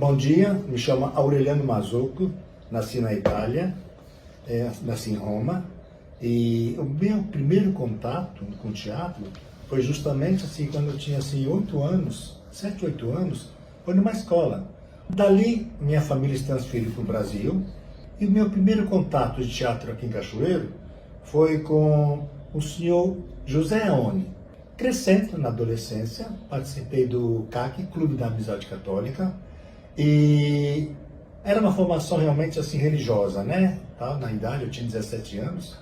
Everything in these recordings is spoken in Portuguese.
bom dia, me chamo Aureliano Mazzocco, nasci na Itália, nasci em Roma, e o meu primeiro contato com teatro foi justamente assim, quando eu tinha assim, 8 anos, 7, 8 anos, foi numa escola. Dali, minha família se transferiu para o Brasil, e o meu primeiro contato de teatro aqui em Cachoeiro foi com o senhor José Aoni. Crescendo na adolescência, participei do CAC, Clube da Amizade Católica, e era uma formação realmente assim religiosa, né? Na idade, eu tinha 17 anos,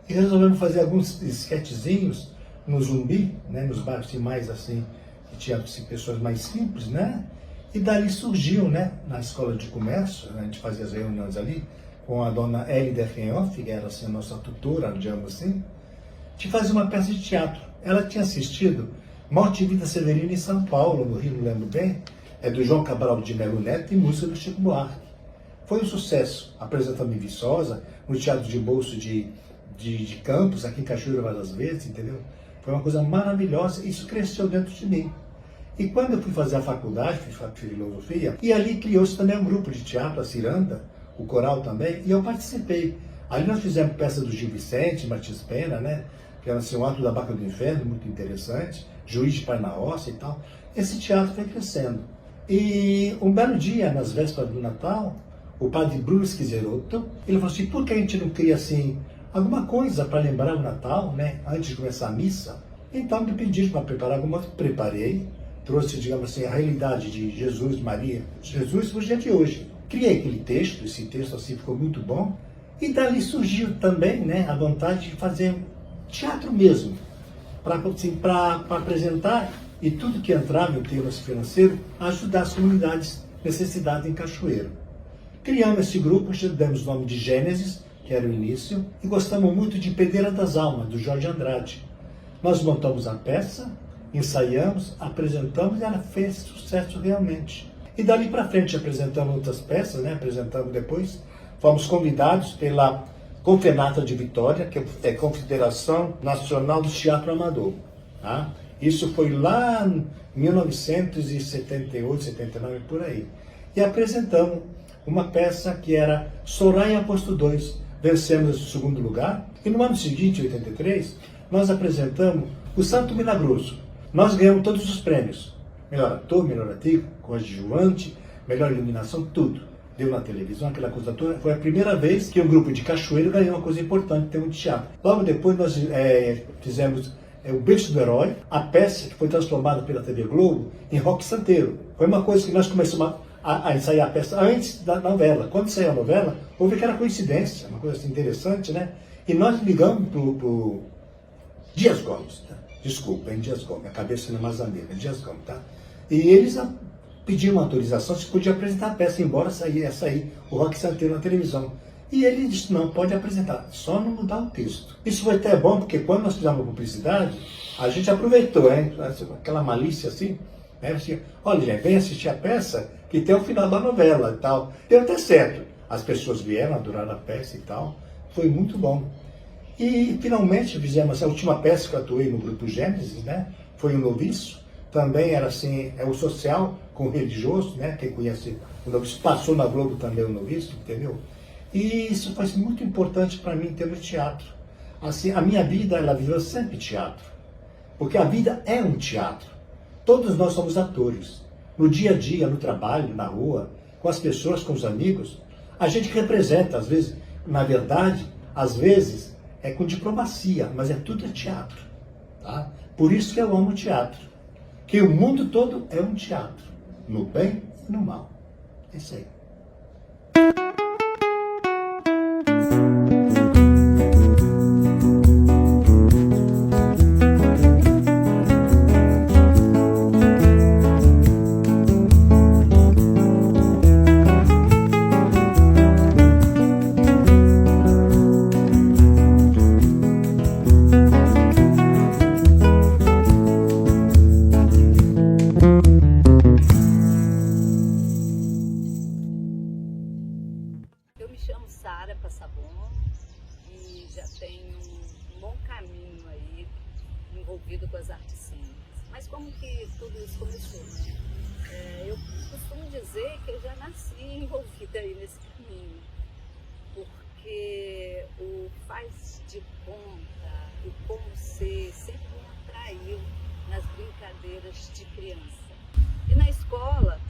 e resolvemos fazer alguns esquetezinhos no Zumbi, né? Nos bairros assim, mais assim, que tinha assim, pessoas mais simples, né? E dali surgiu, né? Na escola de comércio, a gente fazia as reuniões ali, com a dona Elida Renhoff, que era assim, a nossa tutora, digamos assim, de fazer uma peça de teatro. Ela tinha assistido Morte e Vida Severina em São Paulo, no Rio, não lembro bem, é do João Cabral de Melo Neto e música do Chico Buarque. Foi um sucesso, apresentando em Viçosa, no Teatro de Bolso de Campos, aqui em Cachoeira várias vezes, entendeu? Foi uma coisa maravilhosa, isso cresceu dentro de mim. E quando eu fui fazer a faculdade, fiz filosofia, e ali criou-se também um grupo de teatro, a Ciranda, o coral também, e eu participei. Ali nós fizemos peça do Gil Vicente, Martins Pena, né? Que era assim, o Ato da Barca do Inferno, muito interessante, Juiz de Pai na Roça e tal. Esse teatro foi crescendo. E um belo dia, nas vésperas do Natal, o padre Bruno Schizerotto, ele falou assim, por que a gente não cria assim, alguma coisa para lembrar o Natal, né? Antes de começar a missa? Então me pediram para preparar alguma coisa, preparei, trouxe, digamos assim, a realidade de Jesus, Maria, Jesus para o dia de hoje. Criei aquele texto, esse texto assim ficou muito bom, e dali surgiu também, né, a vontade de fazer teatro mesmo, para assim, apresentar e tudo que entrava em termos financeiros, ajudar as comunidades necessitadas em Cachoeiro. Criamos esse grupo, demos o nome de Gênesis, que era o início, e gostamos muito de Pedreira das Almas, do Jorge Andrade. Nós montamos a peça, ensaiamos, apresentamos e ela fez sucesso realmente. E dali para frente apresentamos outras peças, né? Apresentamos depois, fomos convidados pela Confenata de Vitória, que é a Confederação Nacional do Teatro Amador. Tá? Isso foi lá em 1978, 79, por aí. E apresentamos uma peça que era Soraya Posto 2. Vencemos o segundo lugar. E no ano seguinte, 83, nós apresentamos o Santo Milagroso. Nós ganhamos todos os prêmios. Melhor ator, melhor atriz, coadjuvante, melhor iluminação, tudo. Deu na televisão, aquela coisa toda. Foi a primeira vez que um grupo de Cachoeiro ganhou uma coisa importante, ter um teatro. Logo depois nós fizemos o Berço do Herói, a peça que foi transformada pela TV Globo em Rock Santeiro. Foi uma coisa que nós começamos a ensaiar a peça antes da novela. Quando saiu a novela, houve aquela coincidência, uma coisa assim interessante, né? E nós ligamos pro Dias Gomes, tá? Desculpa, hein, Dias Gomes, a cabeça não é mais a mesma, Dias Gomes, tá? E eles pediram uma autorização se podia apresentar a peça, embora ia sair o Rock Santeiro na televisão. E ele disse, não, pode apresentar, só não mudar o texto. Isso foi até bom, porque quando nós fizemos a publicidade, a gente aproveitou, hein? Aquela malícia assim, né? Assim, olha, gente, vem assistir a peça, que tem o final da novela e tal. Deu até certo. As pessoas vieram, adoraram a peça e tal. Foi muito bom. E finalmente fizemos a última peça que eu atuei no grupo Gênesis, né? Foi o Noviço. Também era assim, o social com o religioso, né? Quem conhece o Noviço, passou na Globo também o Noviço, entendeu? E isso foi muito importante para mim em termos de teatro. Assim, a minha vida, ela viveu sempre teatro. Porque a vida é um teatro. Todos nós somos atores. No dia a dia, no trabalho, na rua, com as pessoas, com os amigos, a gente representa, às vezes, na verdade, às vezes, é com diplomacia, mas tudo é teatro. Tá? Por isso que eu amo teatro. Que o mundo todo é um teatro, no bem e no mal. É isso aí. Sara Passabon e já tenho um bom caminho aí envolvido com as artes cênicas. Mas como que tudo isso começou? Eu costumo dizer que eu já nasci envolvida aí nesse caminho, porque o faz de conta, o como ser, sempre me atraiu nas brincadeiras de criança. E na escola,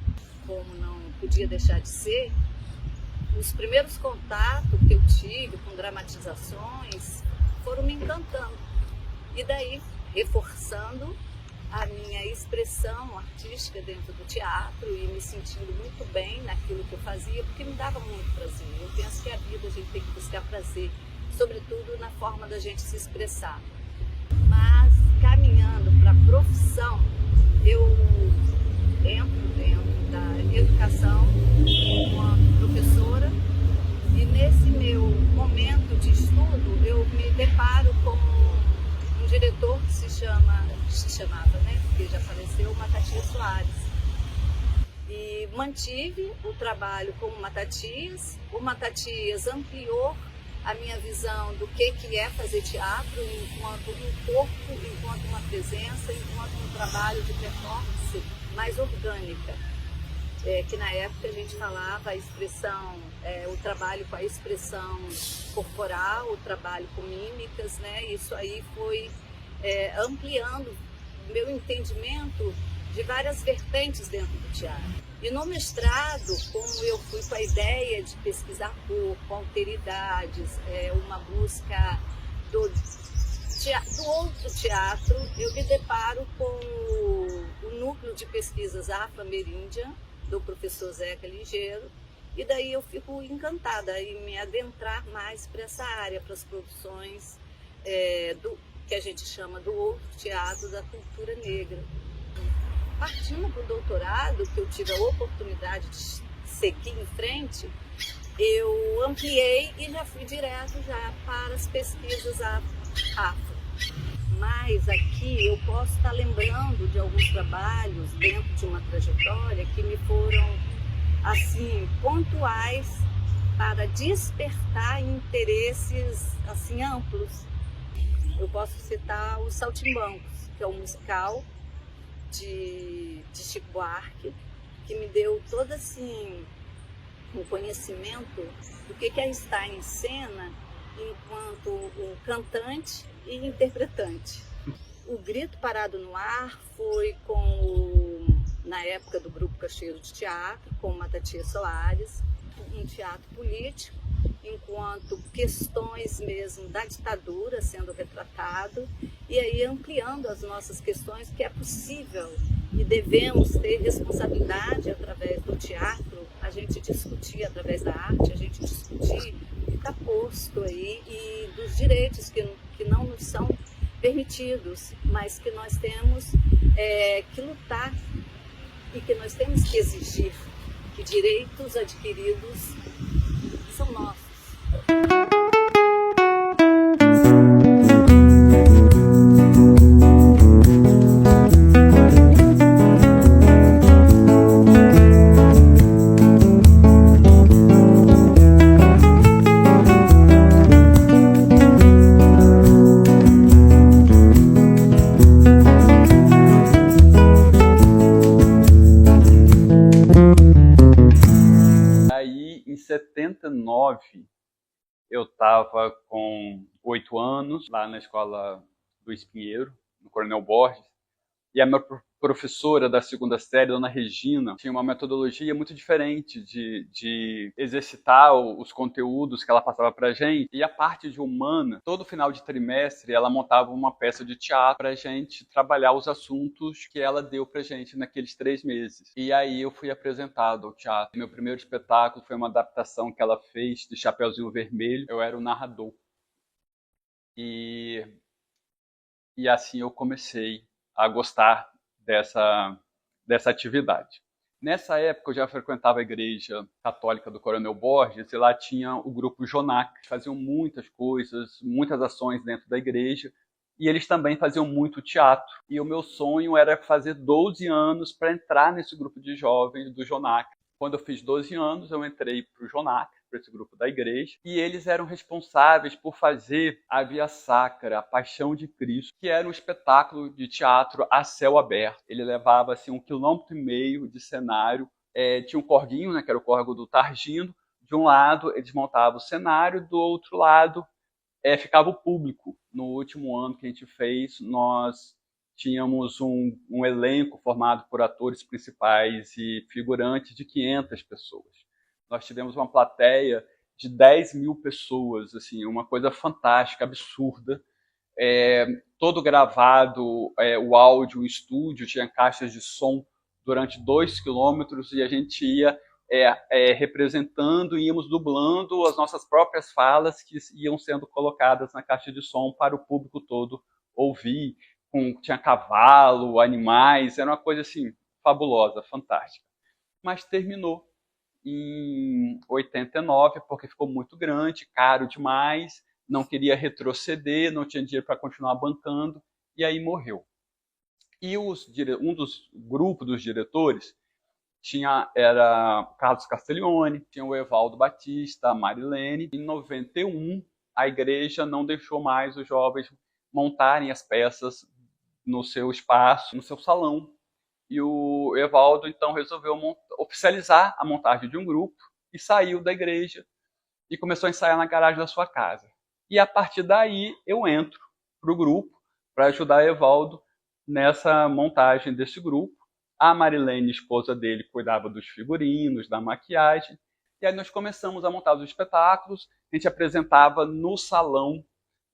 como não podia deixar de ser, os primeiros contatos que eu tive com dramatizações foram me encantando. E daí, reforçando a minha expressão artística dentro do teatro e me sentindo muito bem naquilo que eu fazia, porque me dava muito prazer. Eu penso que a vida a gente tem que buscar prazer, sobretudo na forma da gente se expressar. Mas, caminhando para a profissão, eu entro dentro da educação como professora e nesse meu momento de estudo eu me deparo com um diretor que se chamava, né, porque já faleceu, Matatias Soares. E mantive o trabalho com o Matatias. O Matatias ampliou a minha visão do que é fazer teatro enquanto um corpo, enquanto uma presença, enquanto um trabalho de performance mais orgânica. Que na época a gente falava a expressão, o trabalho com a expressão corporal, o trabalho com mímicas, né? Isso aí foi ampliando o meu entendimento de várias vertentes dentro do teatro. E no mestrado, como eu fui com a ideia de pesquisar corpo, alteridades, uma busca do outro teatro, eu me deparo com o núcleo de pesquisas afro-ameríndia, do professor Zeca Ligeiro, e daí eu fico encantada em me adentrar mais para essa área, para as produções do que a gente chama do outro teatro da cultura negra. Partindo para o doutorado, que eu tive a oportunidade de seguir em frente, eu ampliei e já fui direto já para as pesquisas afro. Mas aqui eu posso estar lembrando de alguns trabalhos dentro de uma trajetória que me foram assim pontuais para despertar interesses assim amplos. Eu posso citar os Saltimbancos, que é um musical de Chico Buarque, que me deu todo assim um conhecimento do que é estar em cena enquanto um cantante e interpretante. O Grito Parado no Ar foi na época do Grupo Cacheiro de Teatro, com o Matatias Soares, um teatro político, enquanto questões mesmo da ditadura sendo retratado, e aí ampliando as nossas questões, que é possível e devemos ter responsabilidade através do teatro, a gente discutir através da arte, a gente discutir o que está posto aí e dos direitos que não nos são permitidos, mas que nós temos que lutar e que nós temos que exigir, que direitos adquiridos são nossos. Em 79, eu estava com 8 anos, lá na escola do Espinheiro, no Coronel Borges, e a minha professora da segunda série, Dona Regina, tinha uma metodologia muito diferente de exercitar os conteúdos que ela passava pra gente. E a parte de humana, todo final de trimestre, ela montava uma peça de teatro pra gente trabalhar os assuntos que ela deu pra gente naqueles 3 meses. E aí eu fui apresentado ao teatro. Meu primeiro espetáculo foi uma adaptação que ela fez de Chapeuzinho Vermelho. Eu era o narrador. E assim eu comecei a gostar dessa atividade. Nessa época eu já frequentava a igreja católica do Coronel Borges e lá tinha o grupo Jonac, que faziam muitas coisas, muitas ações dentro da igreja, e eles também faziam muito teatro. E o meu sonho era fazer 12 anos para entrar nesse grupo de jovens do Jonac. Quando eu fiz 12 anos, eu entrei para o Jonac para esse grupo da igreja, e eles eram responsáveis por fazer a Via Sacra, a Paixão de Cristo, que era um espetáculo de teatro a céu aberto. Ele levava assim 1,5 km de cenário, tinha um corguinho, né, que era o córrego do Targino. De um lado eles montavam o cenário, do outro lado ficava o público. No último ano que a gente fez, nós tínhamos um elenco formado por atores principais e figurantes de 500 pessoas. Nós tivemos uma plateia de 10 mil pessoas, assim, uma coisa fantástica, absurda. Todo gravado, o áudio, o estúdio, tinha caixas de som durante 2 quilômetros e a gente ia representando, íamos dublando as nossas próprias falas que iam sendo colocadas na caixa de som para o público todo ouvir. Tinha cavalo, animais, era uma coisa assim fabulosa, fantástica. Mas terminou em 89 porque ficou muito grande, caro demais, não queria retroceder, não tinha dinheiro para continuar bancando, e aí morreu. E um dos grupos dos diretores era Carlos Castiglione, tinha o Evaldo Batista, a Marilene. Em 91, a igreja não deixou mais os jovens montarem as peças no seu espaço, no seu salão. E o Evaldo, então, resolveu oficializar a montagem de um grupo e saiu da igreja e começou a ensaiar na garagem da sua casa. E a partir daí, eu entro para o grupo para ajudar Evaldo nessa montagem desse grupo. A Marilene, esposa dele, cuidava dos figurinos, da maquiagem. E aí nós começamos a montar os espetáculos. A gente apresentava no salão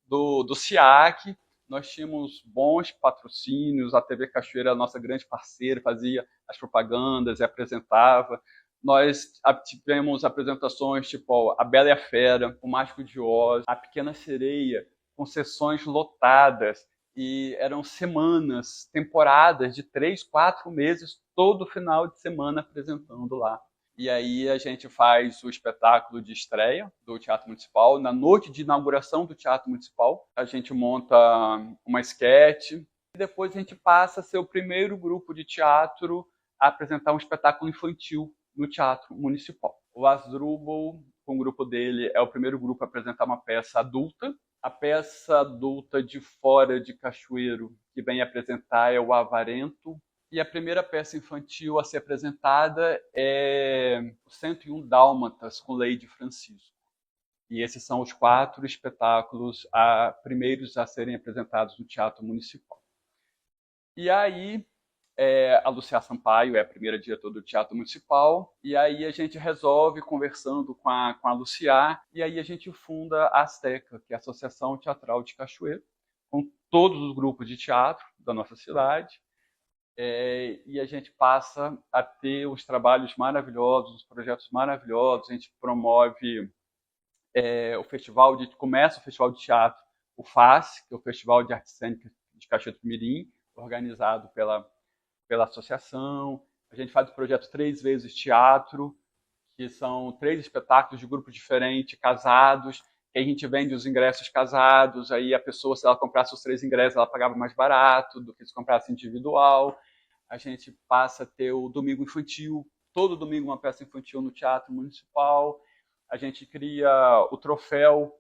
do SIAC. Nós tínhamos bons patrocínios. A TV Cachoeira, a nossa grande parceira, fazia as propagandas e apresentava. Nós tivemos apresentações tipo A Bela e a Fera, O Mágico de Oz, A Pequena Sereia, com sessões lotadas. E eram semanas, temporadas de 3, 4 meses, todo final de semana apresentando lá. E aí a gente faz o espetáculo de estreia do Teatro Municipal. Na noite de inauguração do Teatro Municipal, a gente monta uma esquete. E depois a gente passa a ser o primeiro grupo de teatro a apresentar um espetáculo infantil no Teatro Municipal. O Asdrubal, com o grupo dele, é o primeiro grupo a apresentar uma peça adulta. A peça adulta de fora de Cachoeiro que vem apresentar é o Avarento. E a primeira peça infantil a ser apresentada é o 101 Dálmatas, com Lady Francisco. E esses são os 4 espetáculos primeiros a serem apresentados no Teatro Municipal. E aí, a Lucia Sampaio é a primeira diretora do Teatro Municipal, e aí a gente resolve, conversando com a Lucia, e aí a gente funda a Azteca, que é a Associação Teatral de Cachoeiro, com todos os grupos de teatro da nossa cidade, e a gente passa a ter os trabalhos maravilhosos, os projetos maravilhosos. A gente promove começa o Festival de Teatro, o FAS, que é o Festival de Arte Cênica de Cachoeiro do Mirim, organizado pela associação. A gente faz o projeto 3 vezes Teatro, que são 3 espetáculos de grupos diferentes, casados, que a gente vende os ingressos casados. Aí a pessoa, se ela comprasse os 3 ingressos, ela pagava mais barato do que se comprasse individual. A gente passa a ter o Domingo Infantil, todo domingo uma peça infantil no Teatro Municipal. A gente cria o troféu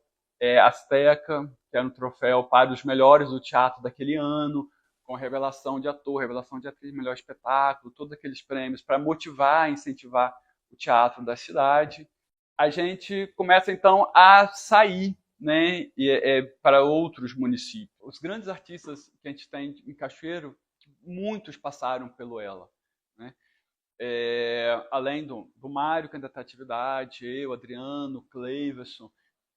Azteca, que era um troféu para os melhores do teatro daquele ano, com revelação de ator, revelação de atriz, melhor espetáculo, todos aqueles prêmios para motivar, incentivar o teatro da cidade. A gente começa, então, a sair, né, para outros municípios. Os grandes artistas que a gente tem em Cachoeiro, muitos passaram pelo ELA, né? Além do Mário, que ainda está em atividade, eu, Adriano, Cleiverson,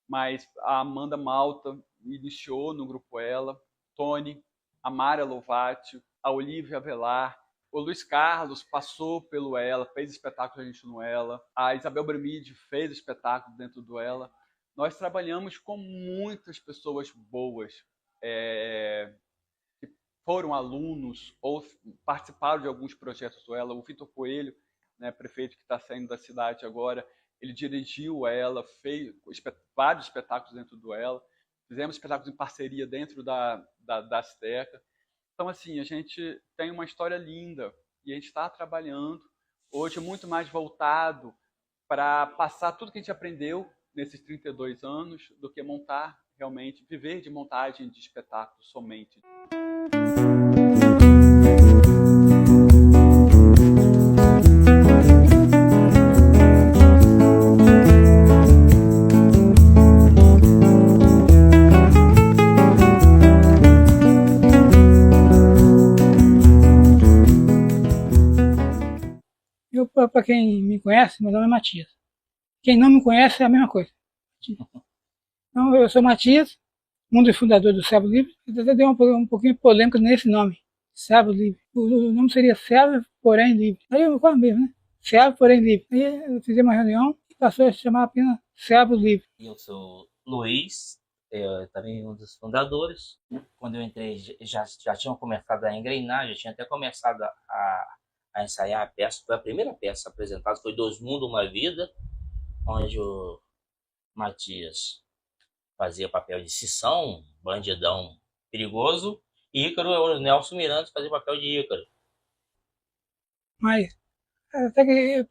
mas a Amanda Malta iniciou no grupo ELA, Tony, a Mara Lovati, a Olivia Avelar, o Luiz Carlos passou pelo ELA, fez espetáculo a gente no ELA, a Isabel Bremide fez espetáculo dentro do ELA. Nós trabalhamos com muitas pessoas boas, que foram alunos ou participaram de alguns projetos do ELA. O Vitor Coelho, né, prefeito que está saindo da cidade agora, ele dirigiu o ELA, fez vários espetáculos dentro do ELA. Fizemos espetáculos em parceria dentro da Azteca. Então, assim, a gente tem uma história linda e a gente está trabalhando hoje muito mais voltado para passar tudo que a gente aprendeu nesses 32 anos do que montar realmente, viver de montagem de espetáculos somente. Para quem me conhece, meu nome é Matias. Quem não me conhece é a mesma coisa. Então, eu sou Matias, um dos fundadores do Servo Livre. Até deu um pouquinho polêmico nesse nome, Servo Livre. O nome seria Servo, porém livre. Aí eu quase mesmo, né? Servo, porém livre. Aí eu fiz uma reunião e passou a se chamar apenas Servo Livre. Eu sou Luiz, também um dos fundadores. Quando eu entrei, já tinham começado a engrenar, já tinha até começado a ensaiar a peça. Foi a primeira peça apresentada, foi Dois Mundos, Uma Vida, onde o Matias fazia papel de Sissão, bandidão perigoso, e Ícaro, o Nelson Miranda, fazia o papel de Ícaro. Mas até que eu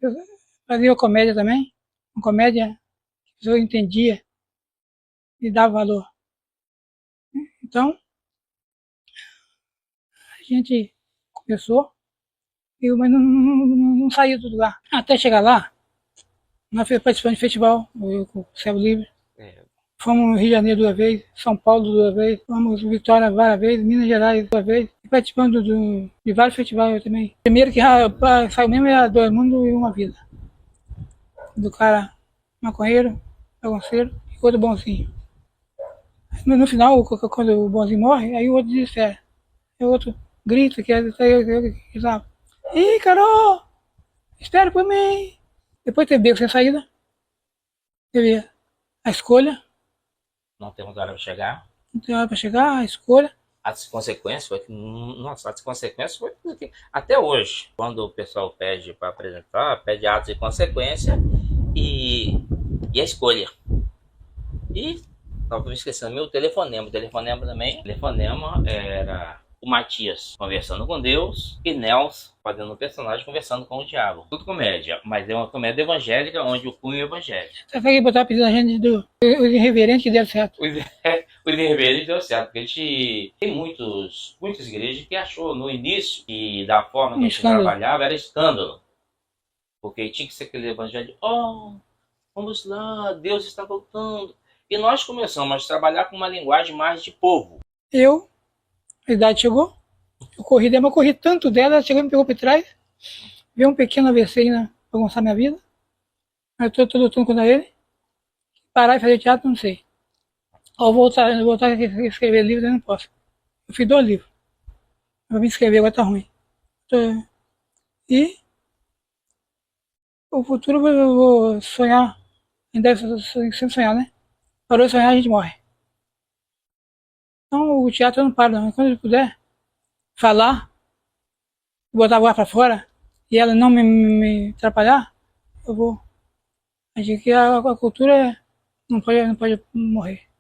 fazia comédia também, uma comédia que a pessoa entendia e dava valor. Então, a gente começou, mas não saiu do lugar. Até chegar lá, nós participamos de festival, eu com o Servo Livre. Fomos no Rio de Janeiro 2 vezes, São Paulo 2 vezes, fomos em Vitória várias vezes, Minas Gerais 2 vezes, e participando de vários festivais também. O primeiro que saiu mesmo é Dois Mundos e Uma Vida. Do cara maconheiro, bagunceiro e outro bonzinho. No final, quando o bonzinho morre, aí o outro desespera. Aí o outro grita que eu que estava. Ih, Carol, espera por mim. Depois teve Beco Sem Saída, teve A Escolha. Não temos hora para chegar. Não tem hora para chegar, A Escolha. As consequências foi que, nossa, as consequências foi que, até hoje, quando o pessoal pede para apresentar, pede atos e consequência e a escolha. E estava esquecendo meu telefonema. O telefonema também. O telefonema era o Matias conversando com Deus e Nelson fazendo um personagem conversando com o diabo. Tudo comédia, mas é uma comédia evangélica onde o cunho é evangélico. Você vai botar pedindo a gente dos irreverentes que deram certo. O irreverente deu certo, porque a gente tem muitas igrejas que achou no início que da forma que a gente trabalhava era escândalo. Porque tinha que ser aquele evangelho, vamos lá, Deus está voltando. E nós começamos a trabalhar com uma linguagem mais de povo. A idade chegou, eu corri tanto dela, ela chegou e me pegou por trás, veio um pequeno AVC aí pra bagunçar minha vida. Eu tô lutando contra ele. Parar e fazer teatro, não sei. Ou voltar a escrever livros, eu não posso. Eu fiz 2 livros. Eu vou me escrever, agora tá ruim. E o futuro eu vou sonhar. Ainda sempre sonhar, né? Parou de sonhar, a gente morre. Então o teatro eu não para, não. Quando eu puder falar, botar a voz pra fora e ela não me atrapalhar, eu vou. Acho que a cultura não pode morrer.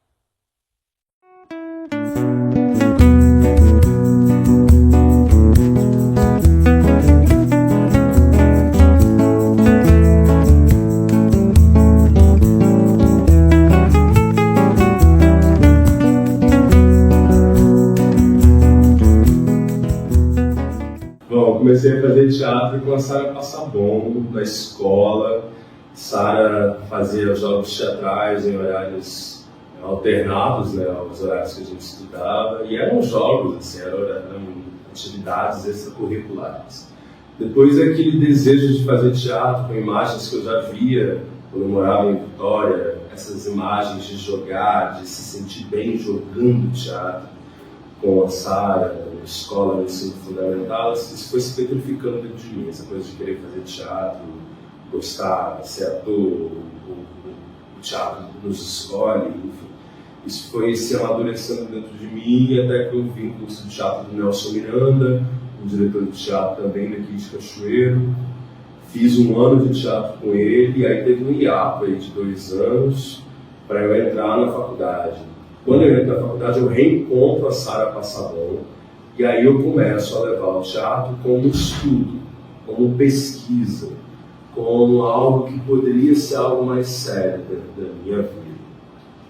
Bom, comecei a fazer teatro com a Sara Passabon na escola. Sara fazia jogos teatrais em horários alternados, né, aos horários que a gente estudava, e eram jogos, assim, eram atividades extracurriculares. Depois aquele desejo de fazer teatro com imagens que eu já via quando eu morava em Vitória, essas imagens de jogar, de se sentir bem jogando teatro com a Sara, na escola, no ensino fundamental, isso foi se petrificando dentro de mim, essa coisa de querer fazer teatro, gostar, ser ator, o teatro nos escolhe, enfim. Isso foi se amadurecendo dentro de mim, até que eu vim no curso de teatro do Nelson Miranda, um diretor de teatro também daqui de Cachoeiro. Fiz 1 ano de teatro com ele, e aí teve um hiato aí de 2 anos para eu entrar na faculdade. Quando eu entro na faculdade, eu reencontro a Sara Passabon, e aí eu começo a levar o teatro como estudo, como pesquisa. como algo que poderia ser algo mais sério da minha vida.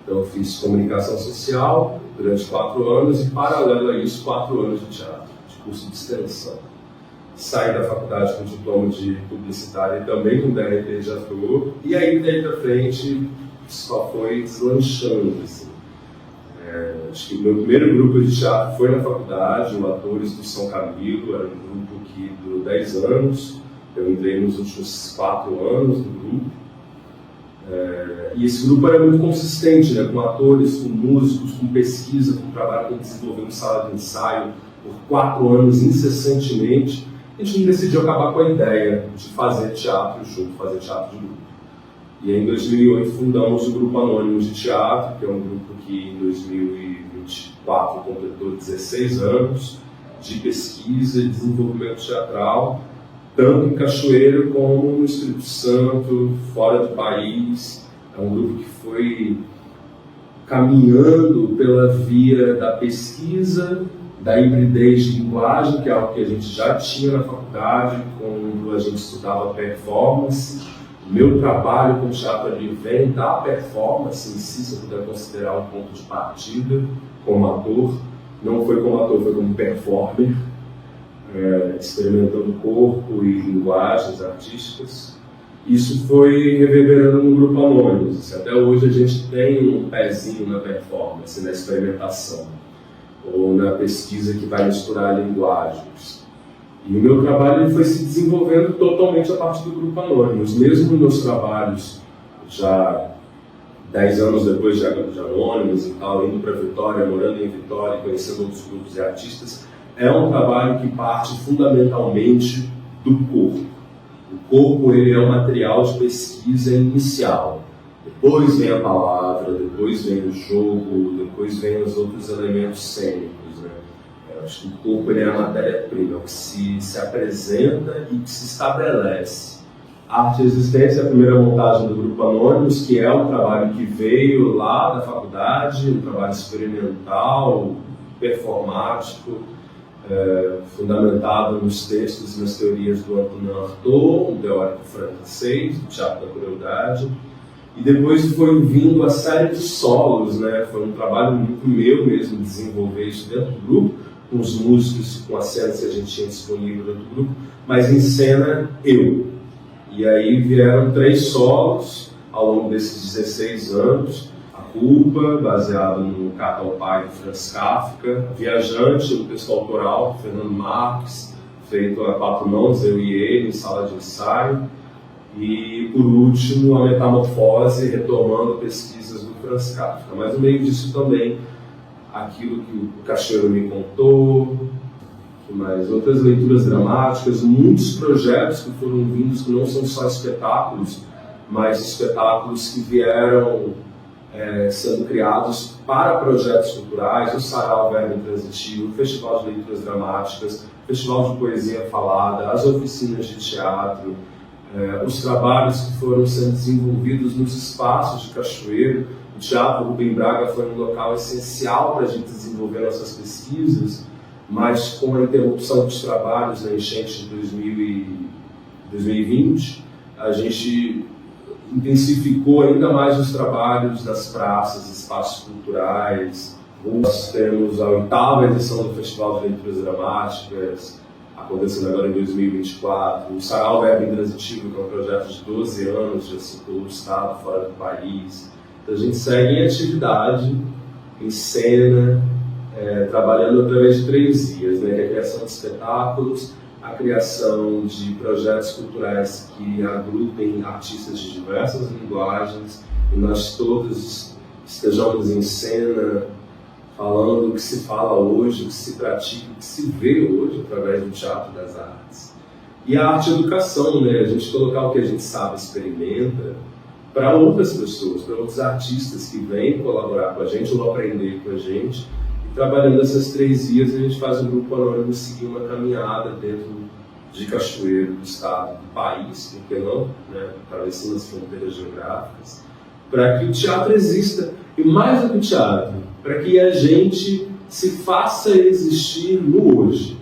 Então eu fiz comunicação social durante 4 anos e, paralelo a isso, 4 anos de teatro, de curso de extensão. Saí da faculdade com diploma de publicitário e também com DRT de ator, e aí daí pra frente só foi deslanchando, assim. Acho que o meu primeiro grupo de teatro foi na faculdade, o Atores do São Camilo, era um grupo que durou 10 anos, eu entrei nos últimos 4 anos do grupo. E esse grupo era muito consistente, né, com atores, com músicos, com pesquisa, com trabalho que desenvolveu em sala de ensaio por 4 anos incessantemente. A gente decidiu acabar com a ideia de fazer teatro junto, fazer teatro de grupo. E aí, em 2008 fundamos o Grupo Anônimo de Teatro, que é um grupo que em 2024 completou 16 anos de pesquisa e desenvolvimento teatral, tanto em Cachoeiro como no Espírito Santo, fora do país. É um grupo que foi caminhando pela via da pesquisa, da hibridez de linguagem, que é algo que a gente já tinha na faculdade, quando a gente estudava performance. O meu trabalho com teatro ali vem da performance em si, se eu puder considerar um ponto de partida como ator. Não foi como ator, foi como performer, experimentando corpo e linguagens artísticas. Isso foi reverberando no Grupo Anônimos. Até hoje a gente tem um pezinho na performance, na experimentação, ou na pesquisa que vai misturar linguagens. E o meu trabalho foi se desenvolvendo totalmente a partir do Grupo Anônimos. Mesmo meus trabalhos, já 10 anos depois de Anônimos e tal, indo para Vitória, morando em Vitória, conhecendo outros grupos e artistas, é um trabalho que parte fundamentalmente do corpo. O corpo, ele é um material de pesquisa inicial. Depois vem a palavra, depois vem o jogo, depois vem os outros elementos cênicos, né? Eu acho que o corpo, ele é a matéria-prima, o que se apresenta e que se estabelece. A Arte e Existência é a primeira montagem do Grupo Anônimos, que é um trabalho que veio lá da faculdade, um trabalho experimental, performático, fundamentado nos textos e nas teorias do Antonin Artaud, um teórico francês do teatro da crueldade. E depois foi vindo a série de solos, né? Foi um trabalho muito meu mesmo desenvolver isso dentro do grupo, com os músicos, com as cenas que a gente tinha disponível dentro do grupo, mas em cena eu. E aí vieram 3 solos ao longo desses 16 anos. A Culpa, baseado no Carta ao Pai de Franz Kafka. Viajante, um texto autoral, Fernando Marques, feito a 4 mãos, eu e ele, em sala de ensaio. E, por último, a Metamorfose, retomando pesquisas do Franz Kafka. Mas no meio disso também, aquilo que o Cachoeiro me contou, mais outras leituras dramáticas, muitos projetos que foram vindos, que não são só espetáculos, mas espetáculos que vieram sendo criados para projetos culturais, o Sarau Verbo Intransitivo, o Festival de Leituras Dramáticas, o Festival de Poesia Falada, as oficinas de teatro, os trabalhos que foram sendo desenvolvidos nos espaços de Cachoeiro. O Teatro Rubem Braga foi um local essencial para a gente desenvolver nossas pesquisas, mas com a interrupção dos trabalhos na enchente de 2020, a gente intensificou ainda mais os trabalhos das praças, espaços culturais. Nós temos a 8ª edição do Festival de Leituras Dramáticas, acontecendo agora em 2024. O Sarau Verbo Intransitivo, que é um projeto de 12 anos, já circulou o estado, fora do país. Então a gente segue em atividade, em cena, trabalhando através de 3 vias, né, que é a criação de espetáculos, a criação de projetos culturais que agrupem artistas de diversas linguagens, e nós todos estejamos em cena, falando o que se fala hoje, o que se pratica, o que se vê hoje através do teatro das artes. E a arte educação, né, a gente colocar o que a gente sabe, experimenta, para outras pessoas, para outros artistas que vêm colaborar com a gente ou aprender com a gente. Trabalhando essas 3 vias, a gente faz o Grupo Anônimo seguir uma caminhada dentro de Cachoeiro, do estado, do país, por que não, né, atravessando as fronteiras geográficas, para que o teatro exista, e mais do que o teatro, para que a gente se faça existir no hoje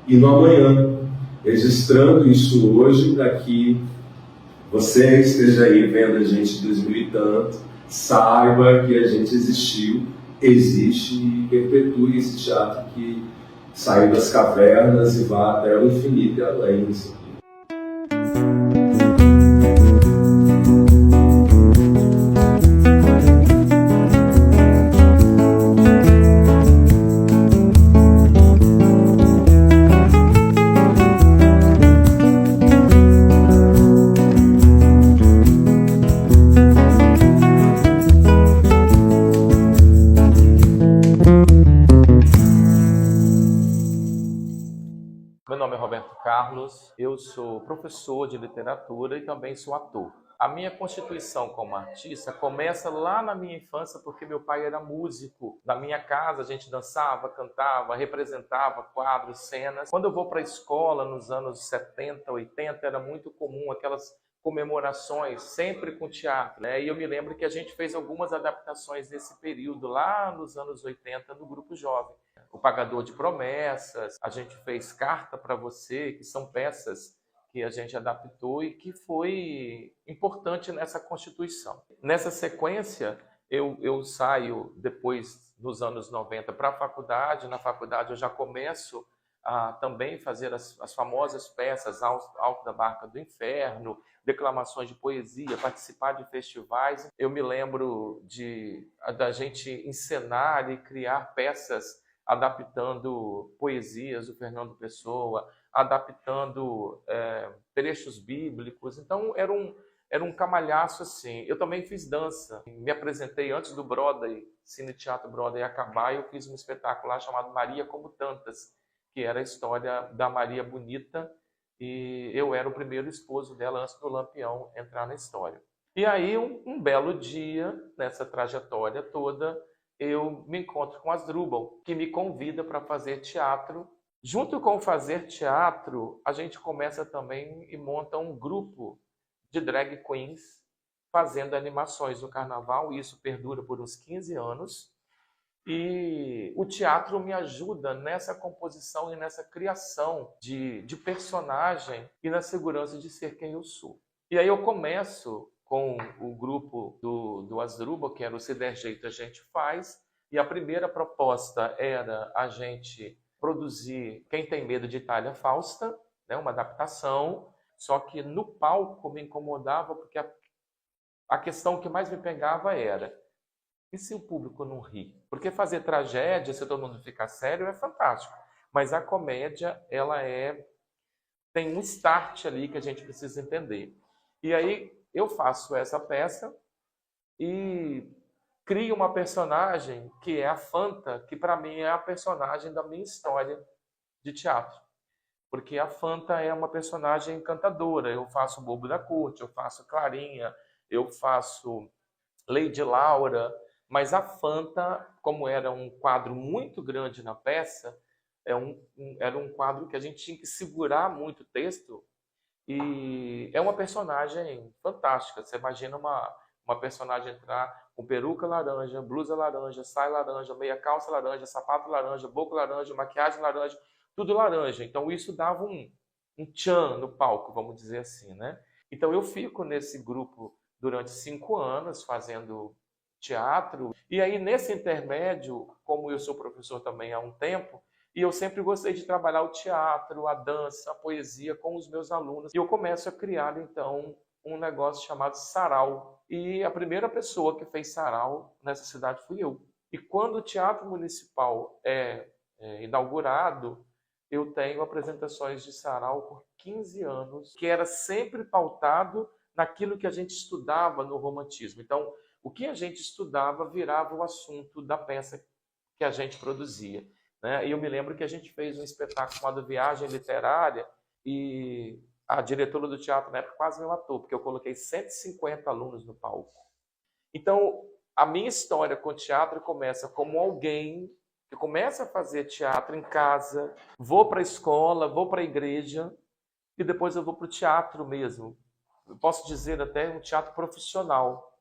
e no amanhã, registrando isso hoje, daqui Você que esteja aí vendo a gente em 2000 e tanto, saiba que a gente existiu, existe e perpetue esse teatro que saiu das cavernas e vai até o infinito e além. Meu nome é Roberto Carlos, eu sou professor de literatura e também sou ator. A minha constituição como artista começa lá na minha infância, porque meu pai era músico. Na minha casa a gente dançava, cantava, representava quadros, cenas. Quando eu vou para a escola, nos anos 70, 80, era muito comum aquelas comemorações, sempre com teatro, né? E eu me lembro que a gente fez algumas adaptações nesse período, lá nos anos 80, no Grupo Jovem. O Pagador de Promessas, a gente fez Carta para Você, que são peças que a gente adaptou e que foi importante nessa constituição. Nessa sequência, eu saio depois, nos anos 90, para a faculdade. Na faculdade eu já começo a também fazer as famosas peças Alto da Barca do Inferno, declamações de poesia, participar de festivais. Eu me lembro da gente encenar e criar peças adaptando poesias do Fernando Pessoa, adaptando trechos bíblicos. Então, era um camalhaço assim. Eu também fiz dança. Me apresentei antes do Broadway, Cine Teatro Broadway acabar, e eu fiz um espetáculo lá chamado Maria Como Tantas, que era a história da Maria Bonita, e eu era o primeiro esposo dela antes do Lampião entrar na história. E aí, um belo dia, nessa trajetória toda, eu me encontro com Asdrubal, que me convida para fazer teatro. Junto com fazer teatro, a gente começa também e monta um grupo de drag queens fazendo animações no carnaval, e isso perdura por uns 15 anos. E o teatro me ajuda nessa composição e nessa criação de personagem e na segurança de ser quem eu sou. E aí eu começo com o grupo do Asdrubal, que era o Se Der Jeito a Gente Faz, e a primeira proposta era a gente produzir Quem Tem Medo de Itália Fausta, né, uma adaptação, só que no palco me incomodava, porque a questão que mais me pegava era: e se o público não ri? Porque fazer tragédia, se todo mundo ficar sério, é fantástico, mas a comédia, ela tem um start ali que a gente precisa entender. E aí eu faço essa peça e crio uma personagem que é a Fanta, que para mim é a personagem da minha história de teatro. Porque a Fanta é uma personagem encantadora. Eu faço o Bobo da Corte, eu faço Clarinha, eu faço Lady Laura, mas a Fanta, como era um quadro muito grande na peça, era um quadro que a gente tinha que segurar muito o texto. E é uma personagem fantástica. Você imagina uma personagem entrar com peruca laranja, blusa laranja, saia laranja, meia calça laranja, sapato laranja, boca laranja, maquiagem laranja, tudo laranja. Então isso dava um tchan no palco, vamos dizer assim, né? Então eu fico nesse grupo durante 5 anos fazendo teatro. E aí nesse intermédio, como eu sou professor também há um tempo, e eu sempre gostei de trabalhar o teatro, a dança, a poesia com os meus alunos. E eu começo a criar, então, um negócio chamado Sarau. E a primeira pessoa que fez Sarau nessa cidade fui eu. E quando o Teatro Municipal é inaugurado, eu tenho apresentações de Sarau por 15 anos, que era sempre pautado naquilo que a gente estudava no romantismo. Então, o que a gente estudava virava o assunto da peça que a gente produzia. E eu me lembro que a gente fez um espetáculo chamado Viagem Literária, e a diretora do teatro na época quase me matou, porque eu coloquei 150 alunos no palco. Então, a minha história com o teatro começa como alguém que começa a fazer teatro em casa, vou para a escola, vou para a igreja, e depois eu vou para o teatro mesmo. Eu posso dizer até um teatro profissional,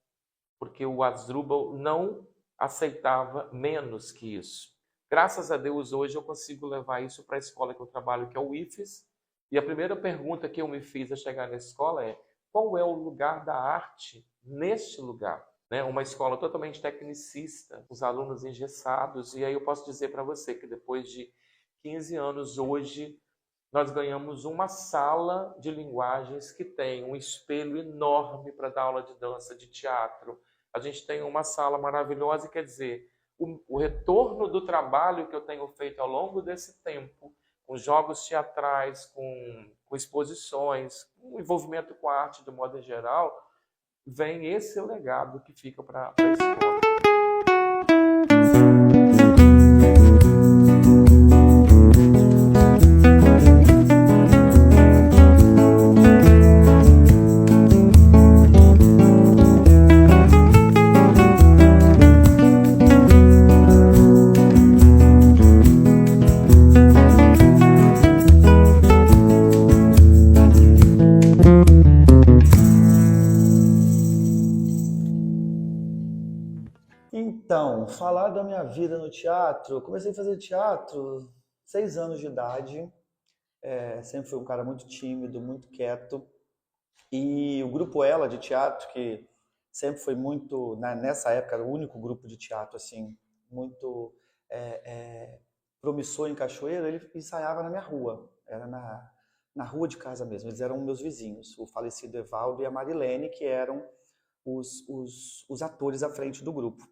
porque o Asdrubal não aceitava menos que isso. Graças a Deus, hoje eu consigo levar isso para a escola que eu trabalho, que é o IFES. E a primeira pergunta que eu me fiz a chegar na escola é: qual é o lugar da arte neste lugar. Né? Uma escola totalmente tecnicista, os alunos engessados, e aí eu posso dizer para você que depois de 15 anos, hoje, nós ganhamos uma sala de linguagens que tem um espelho enorme para dar aula de dança, de teatro. A gente tem uma sala maravilhosa, quer dizer, o retorno do trabalho que eu tenho feito ao longo desse tempo, com jogos teatrais, com exposições, com envolvimento com a arte do modo em geral, vem esse legado que fica para a escola. Então, falar da minha vida no teatro, eu comecei a fazer teatro 6 anos de idade, sempre fui um cara muito tímido, muito quieto, e o grupo Ela de teatro, que sempre foi muito, nessa época, era o único grupo de teatro, assim, muito promissor em Cachoeira, ele ensaiava na minha rua, era na rua de casa mesmo, eles eram meus vizinhos, o falecido Evaldo e a Marilene, que eram os atores à frente do grupo.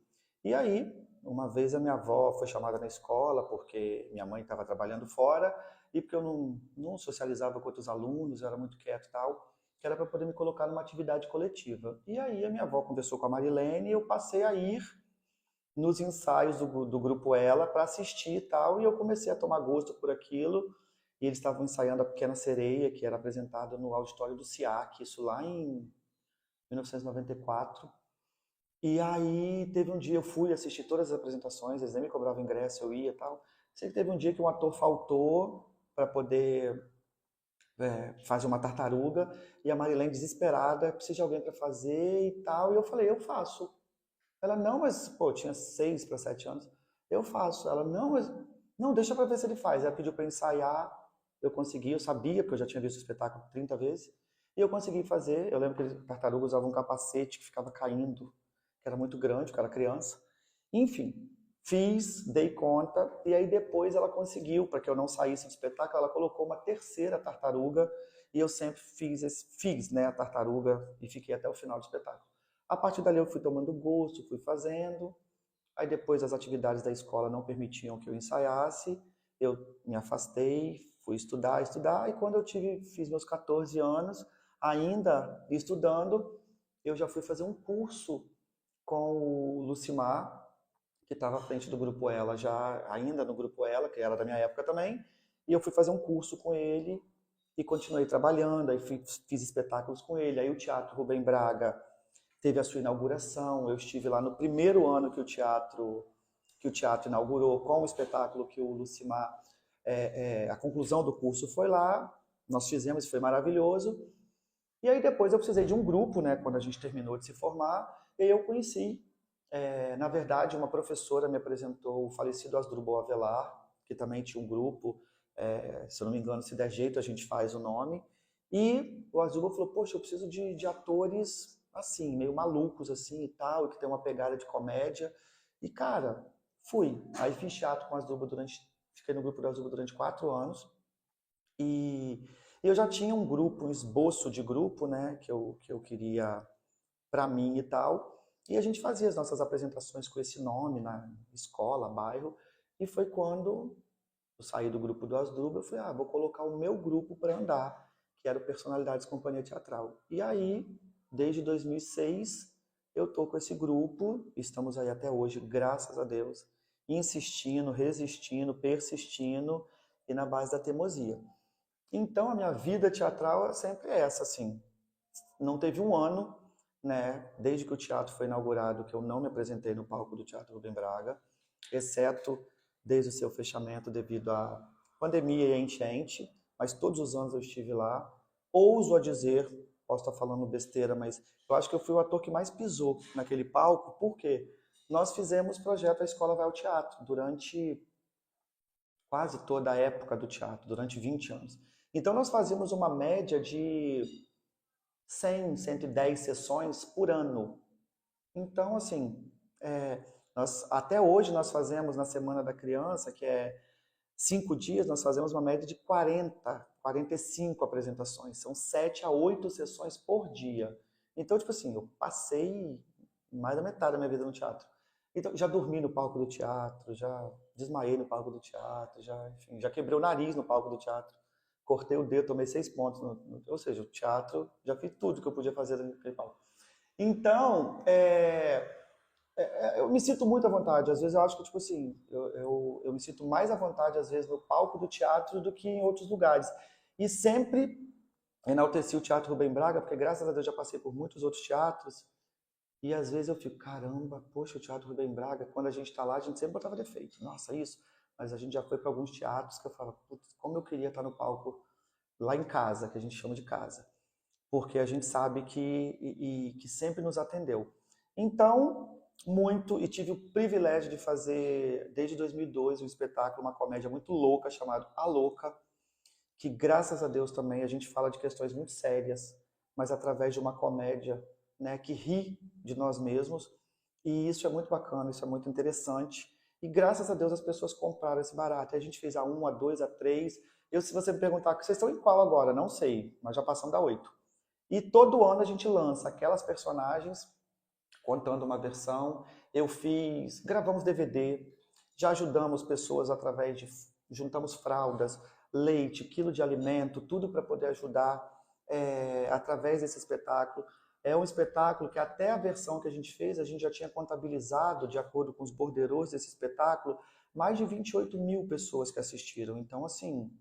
E aí, uma vez a minha avó foi chamada na escola, porque minha mãe estava trabalhando fora, e porque eu não socializava com outros alunos, eu era muito quieto e tal, que era para poder me colocar numa atividade coletiva. E aí a minha avó conversou com a Marilene, e eu passei a ir nos ensaios do grupo Ela para assistir e tal, e eu comecei a tomar gosto por aquilo, e eles estavam ensaiando A Pequena Sereia, que era apresentada no auditório do SIAC, isso lá em 1994. E aí teve um dia, eu fui assistir todas as apresentações, eles nem me cobravam ingresso, eu ia e tal. Sei que teve um dia que um ator faltou para poder fazer uma tartaruga, e a Marilene desesperada, precisa de alguém para fazer e tal, e eu falei, eu faço. Ela, não, mas, pô, tinha 6 para 7 anos, eu faço. Ela, não, mas, não, deixa para ver se ele faz. Ela pediu para ensaiar, eu consegui, eu sabia, porque eu já tinha visto o espetáculo 30 vezes, e eu consegui fazer. Eu lembro que a tartaruga usava um capacete que ficava caindo, que era muito grande, porque eu era criança. Enfim, fiz, dei conta, e aí depois ela conseguiu, para que eu não saísse do espetáculo, ela colocou uma terceira tartaruga, e eu sempre fiz, né, a tartaruga, e fiquei até o final do espetáculo. A partir dali eu fui tomando gosto, fui fazendo, aí depois as atividades da escola não permitiam que eu ensaiasse, eu me afastei, fui estudar, e quando eu fiz meus 14 anos, ainda estudando, eu já fui fazer um curso com o Lucimar, que estava à frente do Grupo Ela, já ainda no Grupo Ela, que era da minha época também, e eu fui fazer um curso com ele e continuei trabalhando, aí fiz espetáculos com ele, aí o Teatro Rubem Braga teve a sua inauguração, eu estive lá no primeiro ano que o teatro inaugurou, com o espetáculo que o Lucimar, a conclusão do curso foi lá, nós fizemos, foi maravilhoso, e aí depois eu precisei de um grupo, né, quando a gente terminou de se formar, e eu conheci, na verdade, uma professora me apresentou o falecido Asdrubal Avelar, que também tinha um grupo, se eu não me engano, se der jeito a gente faz o nome, e o Asdrubal falou, poxa, eu preciso de atores assim, meio malucos assim e tal, que tem uma pegada de comédia, e cara, fui. Aí fiz teatro com o Asdrubal fiquei no grupo do Asdrubal durante 4 anos, e eu já tinha um grupo, um esboço de grupo, né, que eu queria para mim e tal, e a gente fazia as nossas apresentações com esse nome na escola, bairro, e foi quando eu saí do grupo do Asdrubal, eu falei, vou colocar o meu grupo para andar, que era o Personalidades Companhia Teatral. E aí, desde 2006, eu tô com esse grupo, estamos aí até hoje, graças a Deus, insistindo, resistindo, persistindo e na base da teimosia. Então, a minha vida teatral é sempre essa, assim. Não teve um ano, né, desde que o teatro foi inaugurado, que eu não me apresentei no palco do Teatro Rubem Braga, exceto desde o seu fechamento devido à pandemia e à enchente, mas todos os anos eu estive lá. Ouso a dizer, posso estar falando besteira, mas eu acho que eu fui o ator que mais pisou naquele palco, porque nós fizemos o projeto A Escola Vai ao Teatro durante quase toda a época do teatro, durante 20 anos. Então nós fazíamos uma média de 100, 110 sessões por ano. Então, assim, até hoje nós fazemos na Semana da Criança, que é 5 dias, nós fazemos uma média de 40, 45 apresentações. São 7 a 8 sessões por dia. Então, tipo assim, eu passei mais da metade da minha vida no teatro. Então, já dormi no palco do teatro, já desmaiei no palco do teatro, enfim, já quebrei o nariz no palco do teatro. Cortei o dedo, tomei 6 pontos. Ou seja, o teatro, já fiz tudo que eu podia fazer naquele palco. Então, eu me sinto muito à vontade. Às vezes eu acho que, tipo assim, eu me sinto mais à vontade, às vezes, no palco do teatro do que em outros lugares. E sempre enalteci o Teatro Rubem Braga, porque graças a Deus já passei por muitos outros teatros. E às vezes eu fico, caramba, poxa, o Teatro Rubem Braga, quando a gente está lá, a gente sempre botava defeito. Nossa, isso. Mas a gente já foi para alguns teatros que eu falo, putz, como eu queria estar no palco lá em casa, que a gente chama de casa. Porque a gente sabe que sempre nos atendeu. Então, e tive o privilégio de fazer, desde 2002, um espetáculo, uma comédia muito louca, chamado A Louca, que graças a Deus também a gente fala de questões muito sérias, mas através de uma comédia, né, que ri de nós mesmos, e isso é muito bacana, isso é muito interessante, e graças a Deus as pessoas compraram esse barato. A gente fez a 1, a 2, a 3, se você me perguntar, vocês estão em qual agora? Não sei, mas já passamos da 8. E todo ano a gente lança aquelas personagens contando uma versão. Gravamos DVD, já ajudamos pessoas juntamos fraldas, leite, quilo de alimento, tudo para poder ajudar através desse espetáculo. É um espetáculo que até a versão que a gente fez, a gente já tinha contabilizado, de acordo com os borderôs desse espetáculo, mais de 28 mil pessoas que assistiram. Então, assim,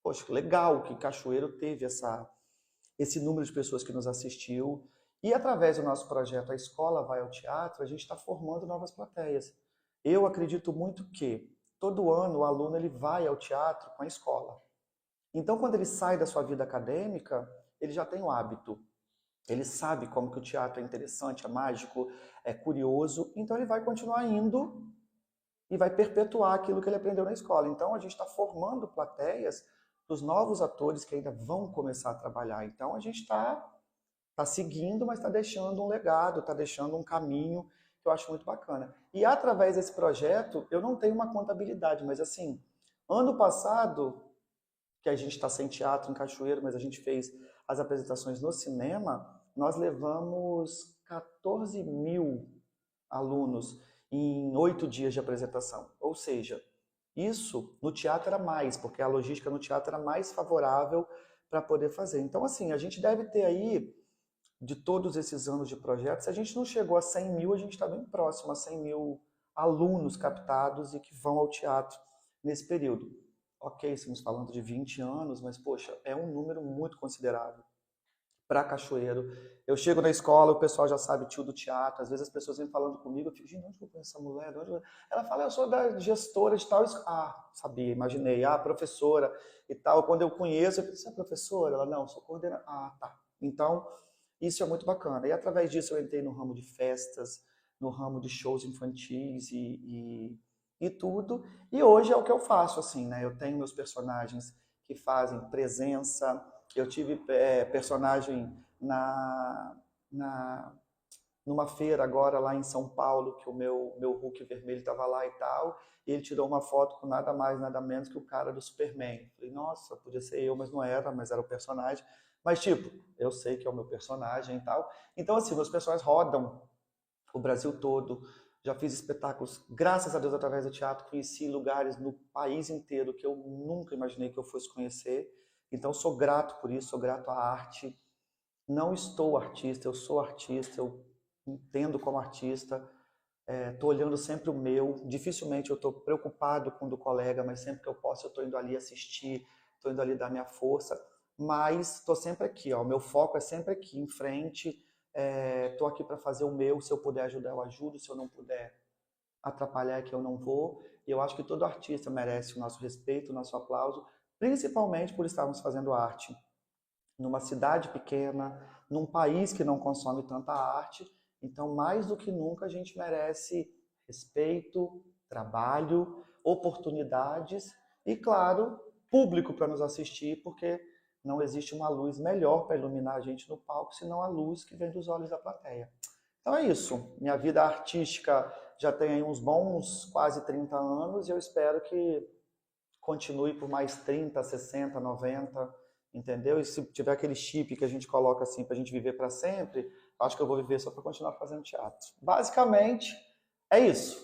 poxa, legal que Cachoeiro teve esse número de pessoas que nos assistiu. E através do nosso projeto A Escola Vai ao Teatro, a gente está formando novas plateias. Eu acredito muito que todo ano o aluno ele vai ao teatro com a escola. Então, quando ele sai da sua vida acadêmica, ele já tem o hábito. Ele sabe como que o teatro é interessante, é mágico, é curioso. Então, ele vai continuar indo e vai perpetuar aquilo que ele aprendeu na escola. Então, a gente está formando plateias dos novos atores que ainda vão começar a trabalhar. Então, a gente está seguindo, mas está deixando um legado, está deixando um caminho que eu acho muito bacana. E através desse projeto, eu não tenho uma contabilidade, mas assim, ano passado, que a gente está sem teatro em Cachoeiro, mas a gente fez as apresentações no cinema, nós levamos 14 mil alunos em 8 dias de apresentação. Ou seja, isso no teatro era mais, porque a logística no teatro era mais favorável para poder fazer. Então, assim, a gente deve ter aí, de todos esses anos de projeto, se a gente não chegou a 100 mil, a gente está bem próximo a 100 mil alunos captados e que vão ao teatro nesse período. Ok, estamos falando de 20 anos, mas, poxa, é um número muito considerável para Cachoeiro. Eu chego na escola, o pessoal já sabe tio do teatro, às vezes as pessoas vêm falando comigo, eu fico, gente, onde eu conheço essa mulher? Ela fala, eu sou da gestora de tal escola. Ah, sabia, imaginei. Ah, professora e tal. Quando eu conheço, eu falo, você é professora? Ela, não, sou coordenadora. Ah, tá. Então, isso é muito bacana. E através disso eu entrei no ramo de festas, no ramo de shows infantis e tudo. E hoje é o que eu faço, assim, né? Eu tenho meus personagens que fazem presença. Eu tive personagem numa feira agora lá em São Paulo, que o meu Hulk vermelho estava lá e tal, e ele tirou uma foto com nada mais, nada menos que o cara do Superman. Falei, nossa, podia ser eu, mas não era, mas era o personagem. Mas, tipo, eu sei que é o meu personagem e tal. Então, assim, meus personagens rodam o Brasil todo. Já fiz espetáculos, graças a Deus, através do teatro. Conheci lugares no país inteiro que eu nunca imaginei que eu fosse conhecer. Então, sou grato por isso, sou grato à arte. Não estou artista, eu sou artista, eu entendo como artista. Estou olhando sempre o meu. Dificilmente eu estou preocupado com o do colega, mas sempre que eu posso eu estou indo ali assistir, estou indo ali dar minha força. Mas estou sempre aqui, ó. O meu foco é sempre aqui, em frente. Estou aqui para fazer o meu. Se eu puder ajudar, eu ajudo. Se eu não puder atrapalhar, é que eu não vou. E eu acho que todo artista merece o nosso respeito, o nosso aplauso, principalmente por estarmos fazendo arte numa cidade pequena, num país que não consome tanta arte. Então, mais do que nunca, a gente merece respeito, trabalho, oportunidades e, claro, público para nos assistir, porque não existe uma luz melhor para iluminar a gente no palco, senão a luz que vem dos olhos da plateia. Então é isso. Minha vida artística já tem aí uns bons quase 30 anos e eu espero que continue por mais 30, 60, 90, entendeu? E se tiver aquele chip que a gente coloca assim para a gente viver para sempre, acho que eu vou viver só para continuar fazendo teatro. Basicamente, é isso.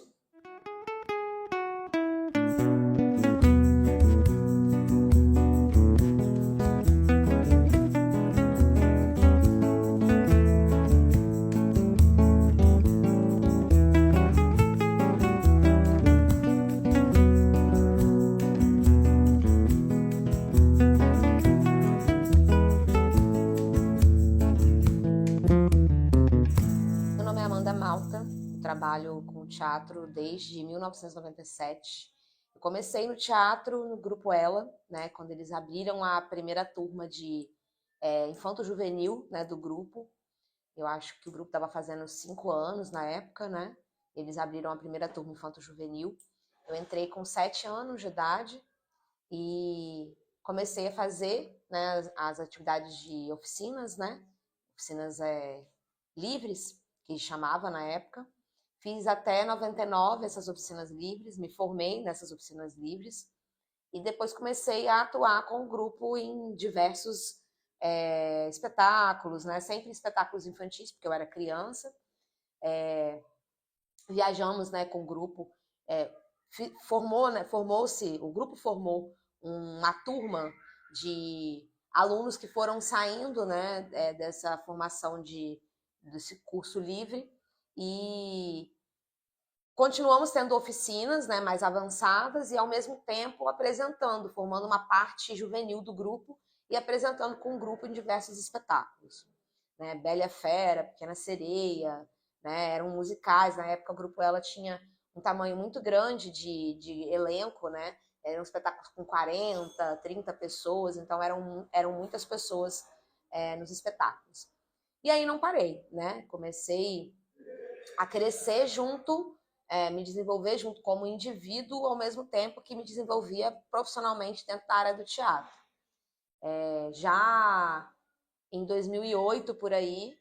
Meu nome é Amanda Malta, eu trabalho com teatro desde 1997. Eu comecei no teatro no Grupo Ela, né, quando eles abriram a primeira turma de infanto-juvenil, né, do grupo. Eu acho que o grupo estava fazendo 5 anos na época, né? Eles abriram a primeira turma infanto-juvenil. Eu entrei com 7 anos de idade e comecei a fazer, né, as atividades de oficinas, né? Oficinas livres, que chamava na época. Fiz até 99 essas oficinas livres, me formei nessas oficinas livres e depois comecei a atuar com o grupo em diversos espetáculos, né? Sempre espetáculos infantis, porque eu era criança. Viajamos, né, com o grupo, formou-se, o grupo formou uma turma de alunos que foram saindo, né, dessa formação desse curso livre e continuamos tendo oficinas, né, mais avançadas e ao mesmo tempo apresentando, formando uma parte juvenil do grupo e apresentando com o grupo em diversos espetáculos, né, Bela e a Fera, Pequena Sereia, né, eram musicais. Na época o Grupo Ela tinha um tamanho muito grande de elenco, né, eram espetáculos com 40, 30 pessoas, então eram muitas pessoas nos espetáculos. E aí não parei, né, comecei a crescer junto, me desenvolver junto como indivíduo, ao mesmo tempo que me desenvolvia profissionalmente dentro da área do teatro. Já em 2008, por aí,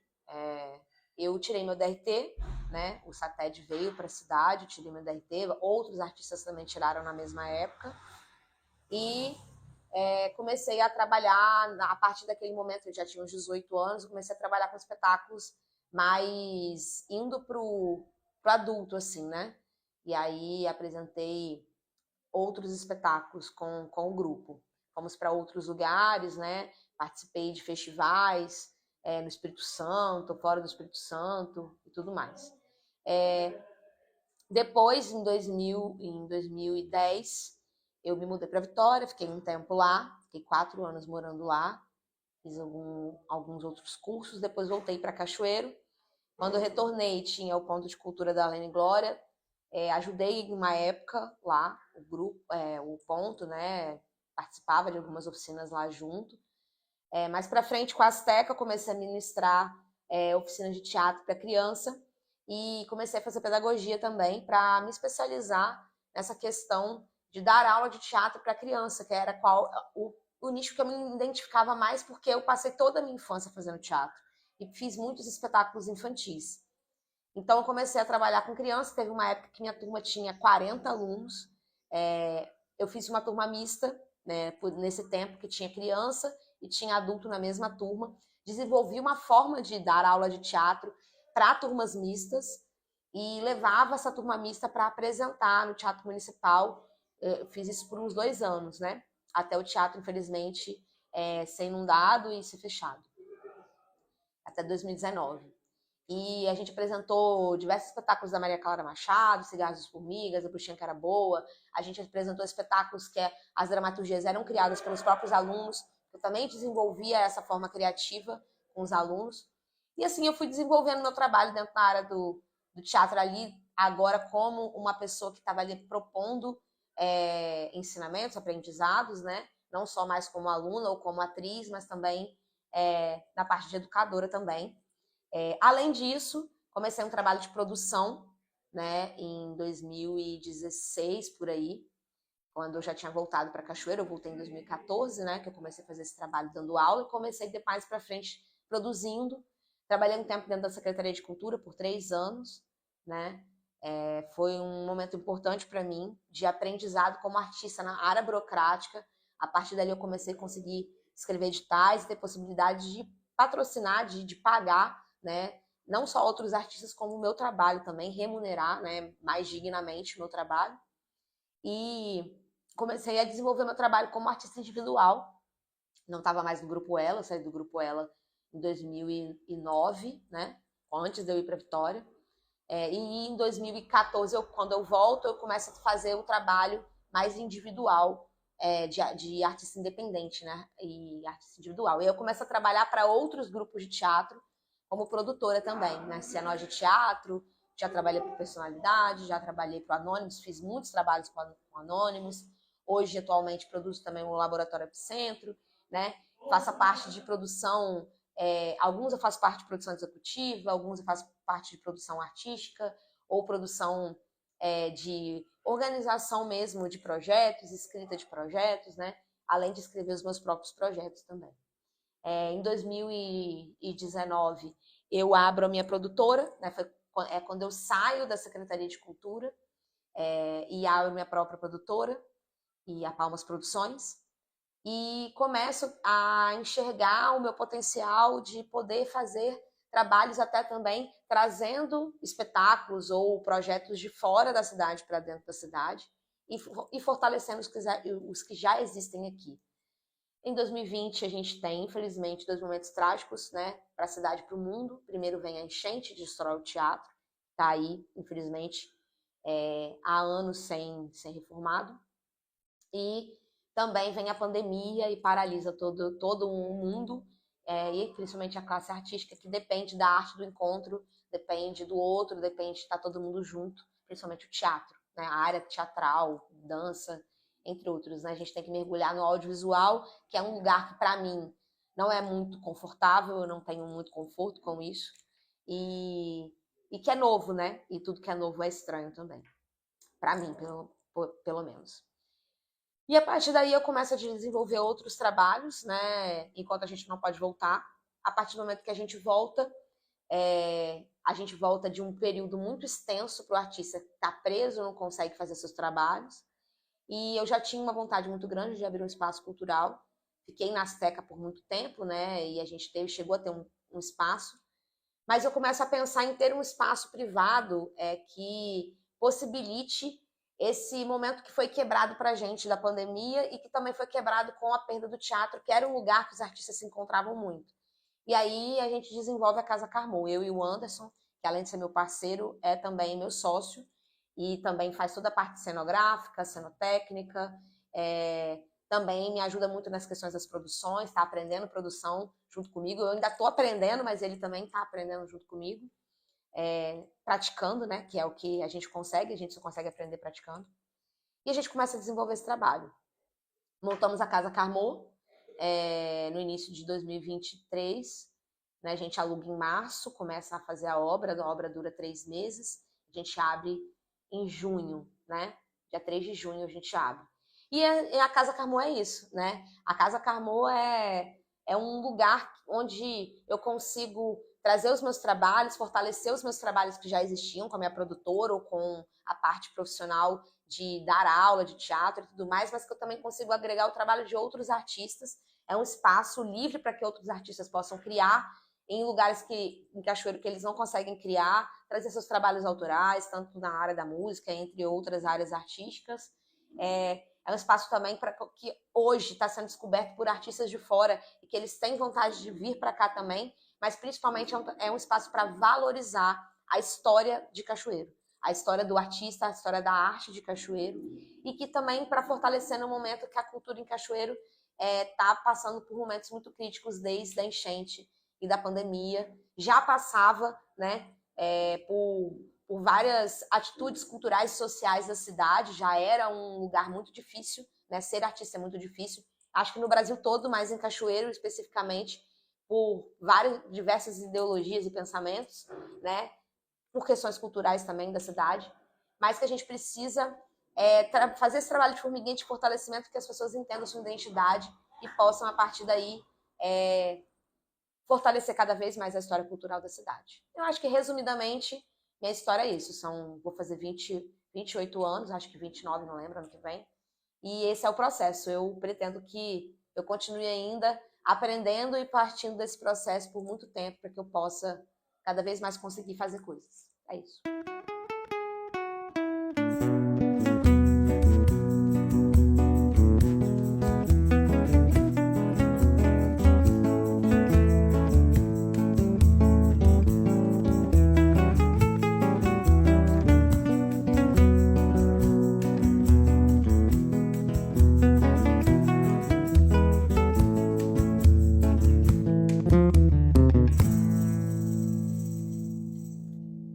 eu tirei meu DRT, né? O SATED veio para a cidade, eu tirei meu DRT, outros artistas também tiraram na mesma época. E comecei a trabalhar, a partir daquele momento, eu já tinha uns 18 anos, comecei a trabalhar com espetáculos mais indo pro adulto, assim, né? E aí apresentei outros espetáculos com o grupo. Fomos para outros lugares, né? Participei de festivais no Espírito Santo, fora do Espírito Santo e tudo mais. Depois, em 2010, eu me mudei para Vitória, fiquei um tempo lá, fiquei 4 anos morando lá, fiz alguns outros cursos, depois voltei para Cachoeiro. Quando eu retornei, tinha o Ponto de Cultura da Lene Glória, ajudei em uma época lá, o grupo, o Ponto, né, participava de algumas oficinas lá junto. Mais para frente, com a Azteca, eu comecei a ministrar oficinas de teatro para criança e comecei a fazer pedagogia também para me especializar nessa questão de dar aula de teatro para criança, que era o nicho que eu me identificava mais, porque eu passei toda a minha infância fazendo teatro e fiz muitos espetáculos infantis. Então, eu comecei a trabalhar com criança. Teve uma época que minha turma tinha 40 alunos. Eu fiz uma turma mista, né, nesse tempo que tinha criança e tinha adulto na mesma turma. Desenvolvi uma forma de dar aula de teatro para turmas mistas e levava essa turma mista para apresentar no Teatro Municipal. Eu fiz isso por uns 2 anos, né? Até o teatro, infelizmente, ser inundado e ser fechado. Até 2019. E a gente apresentou diversos espetáculos da Maria Clara Machado, Cigarros das Formigas, A Bruxinha que Era Boa. A gente apresentou espetáculos que as dramaturgias eram criadas pelos próprios alunos. Eu também desenvolvia essa forma criativa com os alunos. E assim eu fui desenvolvendo meu trabalho dentro da área do teatro ali, agora como uma pessoa que estava ali propondo ensinamentos, aprendizados, né? Não só mais como aluna ou como atriz, mas também na parte de educadora também. Além disso, comecei um trabalho de produção, né, em 2016, por aí. quando eu já tinha voltado para Cachoeira. Eu voltei em 2014, né, que eu comecei a fazer esse trabalho dando aula, e comecei de mais para frente produzindo. Trabalhei um tempo dentro da Secretaria de Cultura por 3 anos, né? Foi um momento importante para mim de aprendizado como artista na área burocrática. A partir dali eu comecei a conseguir escrever editais e ter possibilidade de patrocinar, de pagar, né, não só outros artistas, como o meu trabalho também, remunerar, né, mais dignamente o meu trabalho. E comecei a desenvolver meu trabalho como artista individual. Não estava mais no Grupo Ela, eu saí do Grupo Ela em 2009, né, antes de eu ir para Vitória. E em 2014, quando eu volto, eu começo a fazer o trabalho mais individual, de artista independente, né? E artista individual. E eu começo a trabalhar para outros grupos de teatro, como produtora também, né? Cianóide Teatro, já trabalhei para Personalidade, já trabalhei para o Anônimos, fiz muitos trabalhos com Anônimos. Hoje, atualmente, produzo também o Laboratório Epicentro, né? Faço parte de produção. Alguns eu faço parte de produção executiva, alguns eu faço parte de produção artística ou produção de organização mesmo de projetos, escrita de projetos, né? Além de escrever os meus próprios projetos também. Em 2019, eu abro a minha produtora, né? É quando eu saio da Secretaria de Cultura e abro minha própria produtora, e a Palmas Produções. E começo a enxergar o meu potencial de poder fazer trabalhos até também trazendo espetáculos ou projetos de fora da cidade para dentro da cidade e fortalecendo os que já existem aqui. Em 2020, a gente tem, infelizmente, 2 momentos trágicos, né, para a cidade e para o mundo. Primeiro vem a enchente, destrói o teatro, está aí, infelizmente, há anos sem ser reformado. E também vem a pandemia e paralisa todo o mundo, e principalmente a classe artística, que depende da arte do encontro, depende do outro, depende de estar todo mundo junto, principalmente o teatro, né? A área teatral, dança, entre outros. Né? A gente tem que mergulhar no audiovisual, que é um lugar que, para mim, não é muito confortável, eu não tenho muito conforto com isso, e que é novo, né? E tudo que é novo é estranho também, para mim, pelo menos. E a partir daí eu começo a desenvolver outros trabalhos, né? Enquanto a gente não pode voltar. A partir do momento que a gente volta de um período muito extenso para o artista estar preso, não consegue fazer seus trabalhos. E eu já tinha uma vontade muito grande de abrir um espaço cultural. Fiquei na Azteca por muito tempo, né? E a gente chegou a ter um espaço. Mas eu começo a pensar em ter um espaço privado que possibilite esse momento que foi quebrado para a gente da pandemia e que também foi quebrado com a perda do teatro, que era um lugar que os artistas se encontravam muito. E aí a gente desenvolve a Casa Carmô, eu e o Anderson, que além de ser meu parceiro, é também meu sócio, e também faz toda a parte cenográfica, cenotécnica, também me ajuda muito nas questões das produções, está aprendendo produção junto comigo. Eu ainda estou aprendendo, mas ele também está aprendendo junto comigo. Praticando, né? Que é o que a gente só consegue aprender praticando. E a gente começa a desenvolver esse trabalho. Montamos a Casa Carmô no início de 2023. Né? A gente aluga em março, começa a fazer a obra dura 3 meses. A gente abre em junho, né? Dia 3 de junho a gente abre. E a Casa Carmô é isso, né? A Casa Carmô é um lugar onde eu consigo trazer os meus trabalhos, fortalecer os meus trabalhos que já existiam com a minha produtora ou com a parte profissional de dar aula de teatro e tudo mais, mas que eu também consigo agregar o trabalho de outros artistas. É um espaço livre para que outros artistas possam criar em lugares em Cachoeiro que eles não conseguem criar, trazer seus trabalhos autorais, tanto na área da música, entre outras áreas artísticas. É um espaço também que hoje está sendo descoberto por artistas de fora e que eles têm vontade de vir para cá também, mas principalmente é um espaço para valorizar a história de Cachoeiro, a história do artista, a história da arte de Cachoeiro, e que também para fortalecer no momento que a cultura em Cachoeiro está passando por momentos muito críticos desde a enchente e da pandemia. Já passava, né, por várias atitudes culturais e sociais da cidade, já era um lugar muito difícil, né? Ser artista é muito difícil. Acho que no Brasil todo, mas em Cachoeiro especificamente, por diversas ideologias e pensamentos, né? Por questões culturais também da cidade, mas que a gente precisa fazer esse trabalho de formiguinha de fortalecimento, que as pessoas entendam sua identidade e possam, a partir daí, fortalecer cada vez mais a história cultural da cidade. Eu acho que, resumidamente, minha história é isso. Vou fazer 28 anos, acho que 29, não lembro, ano que vem. E esse é o processo. Eu pretendo que eu continue ainda aprendendo e partindo desse processo por muito tempo, para que eu possa cada vez mais conseguir fazer coisas. É isso.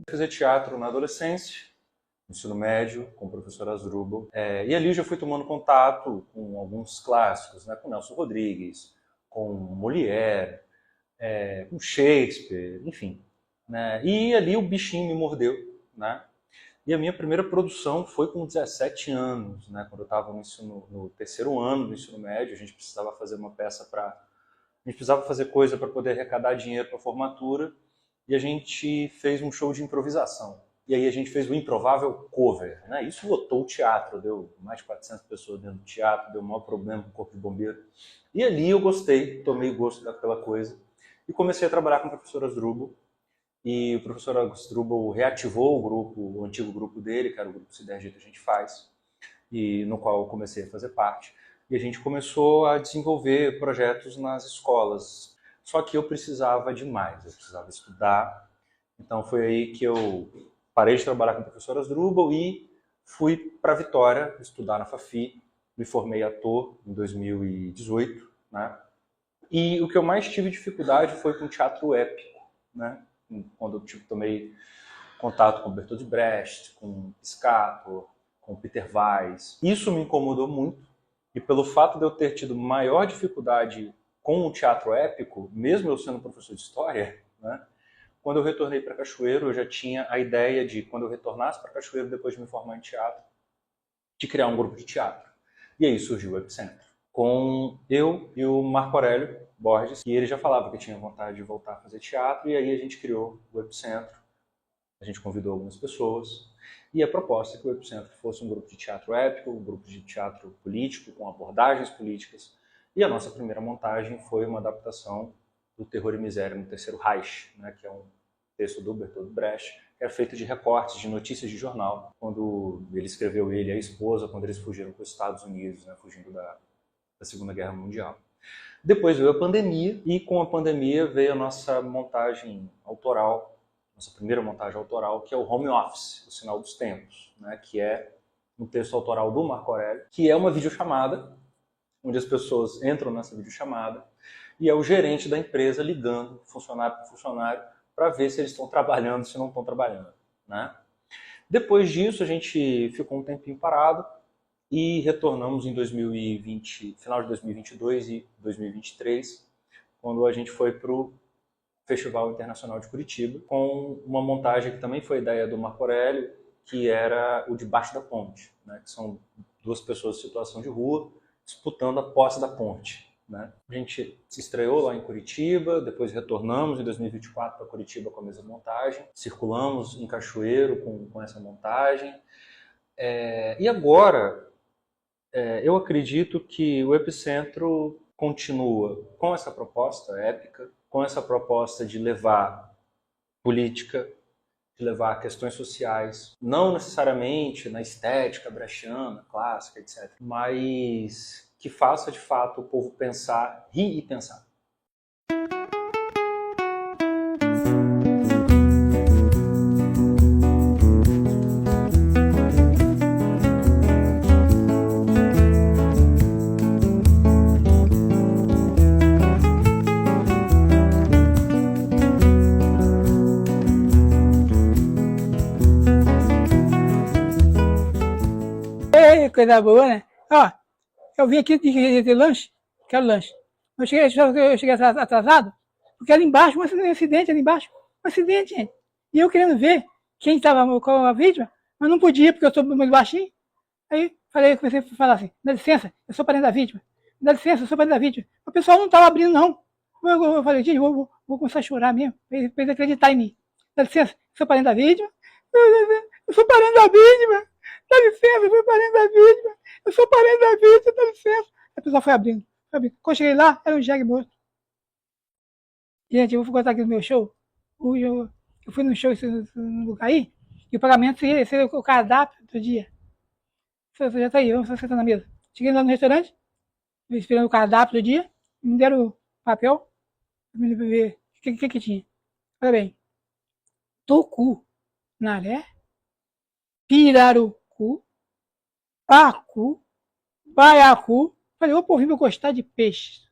Fazer teatro na adolescência, ensino médio, com o professor Asdrubal. E ali eu já fui tomando contato com alguns clássicos, né? Com Nelson Rodrigues, com Molière, com Shakespeare, enfim. Né? E ali o bichinho me mordeu. Né? E a minha primeira produção foi com 17 anos, né? Quando eu estava no terceiro ano do ensino médio, a gente precisava fazer uma peça a gente precisava fazer coisa para poder arrecadar dinheiro para a formatura. E a gente fez um show de improvisação. E aí a gente fez o improvável cover. Né? Isso lotou o teatro, deu mais de 400 pessoas dentro do teatro, deu o maior problema com o Corpo de Bombeiro. E ali eu gostei, tomei gosto daquela coisa. E comecei a trabalhar com o professor Asdrubal. E o professor Asdrubal reativou o grupo, o antigo grupo dele, que era o grupo Sidergia que a gente faz, e no qual eu comecei a fazer parte. E a gente começou a desenvolver projetos nas escolas. Só que eu precisava de mais, eu precisava estudar. Então foi aí que eu parei de trabalhar com o professor Asdrubal e fui para Vitória estudar na FAFI. Me formei ator em 2018. Né? E o que eu mais tive dificuldade foi com teatro épico. Né? Quando eu tomei contato com Bertolt Brecht, com Piscator, com Peter Weiss. Isso me incomodou muito. E pelo fato de eu ter tido maior dificuldade com o teatro épico, mesmo eu sendo professor de história, né, quando eu retornei para Cachoeiro, eu já tinha a ideia de, quando eu retornasse para Cachoeiro, depois de me formar em teatro, de criar um grupo de teatro. E aí surgiu o Epicentro, com eu e o Marco Aurélio Borges, e ele já falava que tinha vontade de voltar a fazer teatro, e aí a gente criou o Epicentro, a gente convidou algumas pessoas, e a proposta é que o Epicentro fosse um grupo de teatro épico, um grupo de teatro político, com abordagens políticas. E a nossa primeira montagem foi uma adaptação do Terror e Miséria no Terceiro Reich, né, que é um texto do Bertolt Brecht, que é feito de recortes, de notícias de jornal, quando ele escreveu ele e a esposa, quando eles fugiram para os Estados Unidos, né, fugindo da Segunda Guerra Mundial. Depois veio a pandemia, e com a pandemia veio a nossa montagem autoral, nossa primeira montagem autoral, que é o Home Office, o Sinal dos Tempos, né, que é um texto autoral do Marco Aurélio, que é uma videochamada, onde as pessoas entram nessa videochamada e é o gerente da empresa ligando funcionário por funcionário para ver se eles estão trabalhando, se não estão trabalhando. Né? Depois disso, a gente ficou um tempinho parado e retornamos em 2020, final de 2022 e 2023, quando a gente foi para o Festival Internacional de Curitiba, com uma montagem que também foi ideia do Marco Aurélio, que era o Debaixo da Ponte, né? Que são duas pessoas em situação de rua, disputando a posse da ponte. Né? A gente se estreou lá em Curitiba, depois retornamos em 2024 para Curitiba com a mesma montagem, circulamos em Cachoeiro com essa montagem. E agora, eu acredito que o Epicentro continua com essa proposta épica, com essa proposta de levar política, de levar questões sociais, não necessariamente na estética brechiana, clássica, etc., mas que faça de fato o povo pensar, rir e pensar. Coisa boa, né? Ó, eu vim aqui de lanche, quero lanche. Eu cheguei atrasado, porque ali embaixo, um acidente ali embaixo, um acidente, gente. E eu querendo ver quem estava com a vítima, mas não podia, porque eu sou muito baixinho. Aí comecei a falar assim, dá licença, eu sou parente da vítima. Dá licença, eu sou parente da vítima. O pessoal não estava abrindo, não. Eu falei, gente, vou começar a chorar mesmo, pra eles acreditarem em mim. Dá licença, eu sou parente da vítima. Eu sou parente da vítima. Dá licença, eu sou parente da vítima. Eu sou parente da vítima, dá licença. A pessoa foi abrindo. Quando eu cheguei lá, era um jegue morto. Gente, eu vou contar aqui no meu show. Eu fui num show no lugar aí, e o pagamento seria o cardápio do dia. Você já tá aí, vamos sentar na mesa. Cheguei lá no restaurante, esperando o cardápio do dia, me deram o papel, me ver o que tinha. Olha bem, tocu, naré, pirarucu, pacu, baiacu. Falei, ô, povo, eu gostar de peixe.